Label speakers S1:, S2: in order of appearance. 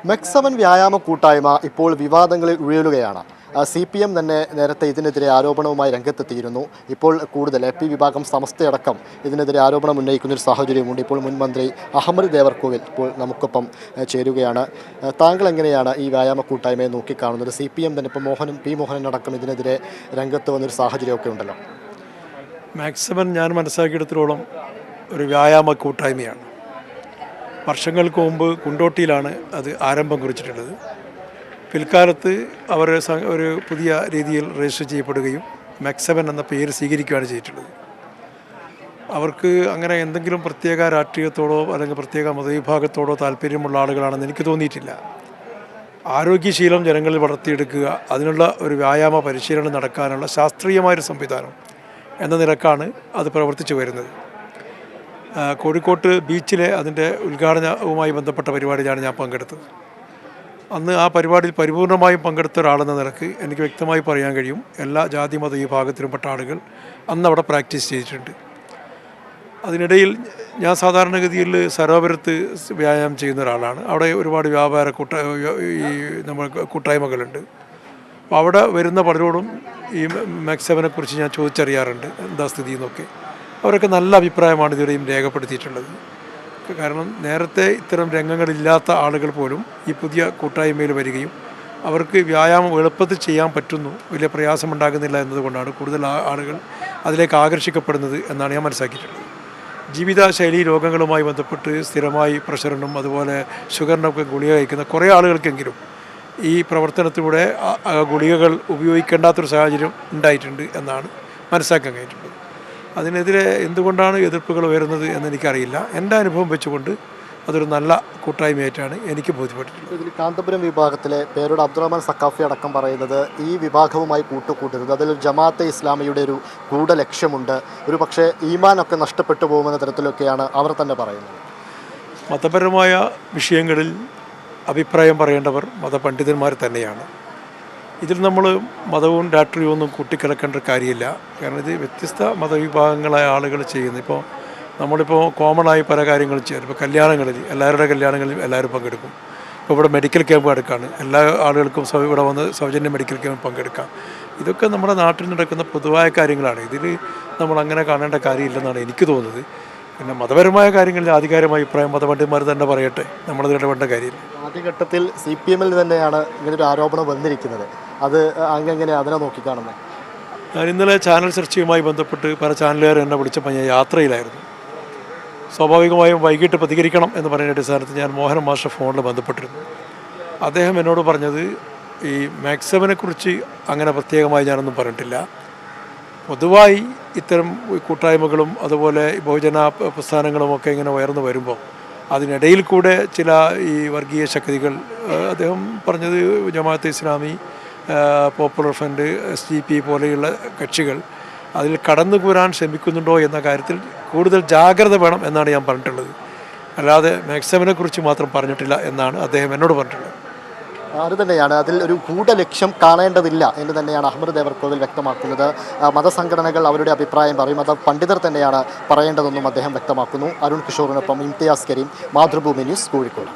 S1: മെക്സവൻ വ്യായാമ കൂട്ടായ്മ ഇപ്പോൾ വിവാദങ്ങളിൽ ഉയരുകയാണ്. CPM തന്നെ നേരത്തെ ഇതിനെതിരെ ആരോപണവുമായി രംഗത്തെത്തിയിരുന്നു. ഇപ്പോൾ കൂടുതൽ AP വിഭാഗം സമസ്തയടക്കം ഇതിനെതിരെ ആരോപണം ഉന്നയിക്കുന്നൊരു സാഹചര്യമുണ്ട്. ഇപ്പോൾ മുൻ മന്ത്രി അഹമ്മദ് ദേവർകോവിൽ ഇപ്പോൾ നമുക്കൊപ്പം ചേരുകയാണ്. താങ്കൾ എങ്ങനെയാണ് ഈ വ്യായാമ കൂട്ടായ്മയെ നോക്കിക്കാണുന്നത്? CPM തന്നെ ഇപ്പോൾ P. മോഹനൻ അടക്കം ഇതിനെതിരെ രംഗത്ത് വന്നൊരു സാഹചര്യമൊക്കെ ഉണ്ടല്ലോ.
S2: മാക്സിമം ഞാൻ മനസ്സിലാക്കിയെടുത്തോളം ഒരു വ്യായാമ കൂട്ടായ്മയാണ്. വർഷങ്ങൾക്ക് മുമ്പ് കുണ്ടോട്ടിയിലാണ് അത് ആരംഭം കുറിച്ചിട്ടുള്ളത്. പിൽക്കാലത്ത് അവർ ഒരു പുതിയ രീതിയിൽ രജിസ്റ്റർ ചെയ്യപ്പെടുകയും മെക്സവൻ എന്ന പേര് സ്വീകരിക്കുകയാണ് ചെയ്തിട്ടുള്ളത്. അവർക്ക് അങ്ങനെ എന്തെങ്കിലും പ്രത്യേക രാഷ്ട്രീയത്തോടോ അല്ലെങ്കിൽ പ്രത്യേക മതവിഭാഗത്തോടോ താല്പര്യമുള്ള ആളുകളാണെന്ന് എനിക്ക് തോന്നിയിട്ടില്ല. ആരോഗ്യശീലം ജനങ്ങളിൽ വളർത്തിയെടുക്കുക, അതിനുള്ള ഒരു വ്യായാമ പരിശീലനം നടക്കാനുള്ള ശാസ്ത്രീയമായൊരു സംവിധാനം എന്ന നിലക്കാണ് അത് പ്രവർത്തിച്ചു വരുന്നത്. കോഴിക്കോട്ട് ബീച്ചിലെ അതിൻ്റെ ഉദ്ഘാടനവുമായി ബന്ധപ്പെട്ട പരിപാടിയിലാണ് ഞാൻ പങ്കെടുത്തത്. അന്ന് ആ പരിപാടിയിൽ പരിപൂർണമായും പങ്കെടുത്ത ഒരാളെന്ന നിലക്ക് എനിക്ക് വ്യക്തമായി പറയാൻ കഴിയും, എല്ലാ ജാതി മത വിഭാഗത്തിലുംപ്പെട്ട ആളുകൾ അന്ന് അവിടെ പ്രാക്ടീസ് ചെയ്തിട്ടുണ്ട്. അതിനിടയിൽ ഞാൻ സാധാരണഗതിയിൽ സരോവരത്ത് വ്യായാമം ചെയ്യുന്ന ഒരാളാണ്. അവിടെ ഒരുപാട് വ്യാപാര നമ്മൾ കൂട്ടായ്മകളുണ്ട്. അപ്പോൾ അവിടെ വരുന്ന പലരോടും ഈ മെക്സവനെ കുറിച്ച് ഞാൻ ചോദിച്ചറിയാറുണ്ട്, എന്താ സ്ഥിതി എന്നൊക്കെ. അവരൊക്കെ നല്ല അഭിപ്രായമാണ് ഇതുവരെയും രേഖപ്പെടുത്തിയിട്ടുള്ളത്. കാരണം നേരത്തെ ഇത്തരം രംഗങ്ങളില്ലാത്ത ആളുകൾ പോലും ഈ പുതിയ കൂട്ടായ്മയിൽ വരികയും അവർക്ക് വ്യായാമം എളുപ്പത്തിൽ ചെയ്യാൻ പറ്റുന്നു, വലിയ പ്രയാസമുണ്ടാകുന്നില്ല എന്നതുകൊണ്ടാണ് കൂടുതൽ ആളുകൾ അതിലേക്ക് ആകർഷിക്കപ്പെടുന്നത് എന്നാണ് ഞാൻ മനസ്സിലാക്കിയിട്ടുള്ളത്. ജീവിതശൈലി രോഗങ്ങളുമായി ബന്ധപ്പെട്ട് സ്ഥിരമായി പ്രഷറിനും അതുപോലെ ഷുഗറിനൊക്കെ ഗുളിക കഴിക്കുന്ന കുറേ ആളുകൾക്കെങ്കിലും ഈ പ്രവർത്തനത്തിലൂടെ ഗുളികകൾ ഉപയോഗിക്കേണ്ടാത്തൊരു സാഹചര്യം ഉണ്ടായിട്ടുണ്ട് എന്നാണ് മനസ്സിലാക്കാൻ കഴിഞ്ഞിട്ടുള്ളത്. അതിനെതിരെ എന്തുകൊണ്ടാണ് എതിർപ്പുകൾ വരുന്നത് എന്നെനിക്കറിയില്ല. എൻ്റെ അനുഭവം വെച്ചുകൊണ്ട് അതൊരു നല്ല കൂട്ടായ്മയായിട്ടാണ് എനിക്ക് ബോധ്യപ്പെട്ടിട്ടുള്ളത്.
S1: ഇതിൽ കാന്തപുരം വിഭാഗത്തിലെ പേരോട് അബ്ദുറഹ്മാൻ സക്കാഫി അടക്കം പറയുന്നത് ഈ വിഭാഗവുമായി കൂട്ടുകൂട്ടരുത്, അതിൽ ജമാഅത്തെ ഇസ്ലാമിയുടെ ഒരു ഗൂഢലക്ഷ്യമുണ്ട്, ഒരു പക്ഷേ ഈമാനൊക്കെ നഷ്ടപ്പെട്ടു പോകുന്ന തരത്തിലൊക്കെയാണ് അവർ തന്നെ പറയുന്നത്.
S2: മതപരമായ വിഷയങ്ങളിൽ അഭിപ്രായം പറയേണ്ടവർ മതപണ്ഡിതന്മാർ തന്നെയാണ്. ഇതിൽ നമ്മൾ മതവും രാഷ്ട്രീയവും ഒന്നും കൂട്ടിക്കലക്കേണ്ട കാര്യമില്ല. കാരണം ഇത് വ്യത്യസ്ത മതവിഭാഗങ്ങളായ ആളുകൾ ചെയ്യുന്നു. ഇപ്പോൾ നമ്മളിപ്പോൾ കോമണായി പല കാര്യങ്ങളും ചെയ്യാം. ഇപ്പോൾ കല്യാണങ്ങളിൽ എല്ലാവരുടെ കല്യാണങ്ങളിലും എല്ലാവരും പങ്കെടുക്കും. ഇപ്പോൾ ഇവിടെ മെഡിക്കൽ ക്യാമ്പ് നടക്കുകയാണ്, എല്ലാ ആളുകൾക്കും ഇവിടെ വന്ന് സൗജന്യ മെഡിക്കൽ ക്യാമ്പ് പങ്കെടുക്കാം. ഇതൊക്കെ നമ്മുടെ നാട്ടിൽ നടക്കുന്ന പൊതുവായ കാര്യങ്ങളാണ്. ഇതിൽ നമ്മൾ അങ്ങനെ കാണേണ്ട കാര്യമില്ലെന്നാണ് എനിക്ക് തോന്നുന്നത്. പിന്നെ മതപരമായ കാര്യങ്ങളിൽ ആധികാരികമായ അഭിപ്രായം മതപണ്ഡിതന്മാർ തന്നെ പറയട്ടെ, നമ്മളത് ഇടപെടേണ്ട കാര്യമില്ല.
S1: ആദ്യഘട്ടത്തിൽ CPM-ൽ തന്നെയാണ് ഇങ്ങനൊരു ആരോപണം വന്നിരിക്കുന്നത്. അത് അങ്ങനെ അതിനെ നോക്കിക്കാണുന്നത്.
S2: ഞാൻ ഇന്നലെ ചാനൽ ചർച്ചയുമായി ബന്ധപ്പെട്ട് പല ചാനലുകാർ എന്നെ വിളിച്ചപ്പോൾ ഞാൻ യാത്രയിലായിരുന്നു. സ്വാഭാവികമായും വൈകിട്ട് പ്രതികരിക്കണം എന്ന് പറയുന്ന അടിസ്ഥാനത്തിൽ ഞാൻ മോഹൻ മാസ്റ്റർ ഫോണിൽ ബന്ധപ്പെട്ടിരുന്നു. അദ്ദേഹം എന്നോട് പറഞ്ഞത് ഈ മാക്സവനെക്കുറിച്ച് അങ്ങനെ പ്രത്യേകമായി ഞാനൊന്നും പറഞ്ഞിട്ടില്ല. പൊതുവായി ഇത്തരം കൂട്ടായ്മകളും അതുപോലെ ബഹുജന പ്രസ്ഥാനങ്ങളുമൊക്കെ ഇങ്ങനെ ഉയർന്നു വരുമ്പോൾ അതിനിടയിൽ കൂടെ ചില ഈ വർഗീയ ശക്തികൾ, അദ്ദേഹം പറഞ്ഞത് Jamaat-e Islami, popular front, SDP പോലെയുള്ള കക്ഷികൾ അതിൽ കടന്നുകൂരാൻ ശ്രമിക്കുന്നുണ്ടോ എന്ന കാര്യത്തിൽ കൂടുതൽ ജാഗ്രത വേണം എന്നാണ് ഞാൻ പറഞ്ഞിട്ടുള്ളത്. അല്ലാതെ മാക്സവനെക്കുറിച്ച് മാത്രം പറഞ്ഞിട്ടില്ല എന്നാണ് അദ്ദേഹം എന്നോട് പറഞ്ഞിട്ടുള്ളത്.
S1: അത് തന്നെയാണ്, അതിൽ ഒരു ഗൂഢലക്ഷ്യം കാണേണ്ടതില്ല എന്ന് തന്നെയാണ് അഹമ്മദ് ദേവർകോവിൽ വ്യക്തമാക്കുന്നത്. മതസംഘടനകൾ അവരുടെ അഭിപ്രായം പറയും, അത് പണ്ഡിതർ തന്നെയാണ് പറയേണ്ടതെന്നും അദ്ദേഹം വ്യക്തമാക്കുന്നു. അരുൺ കിഷോറിനൊപ്പം ഇംതിയാസ് കരീം, മാതൃഭൂമി ന്യൂസ്, കോഴിക്കോട്.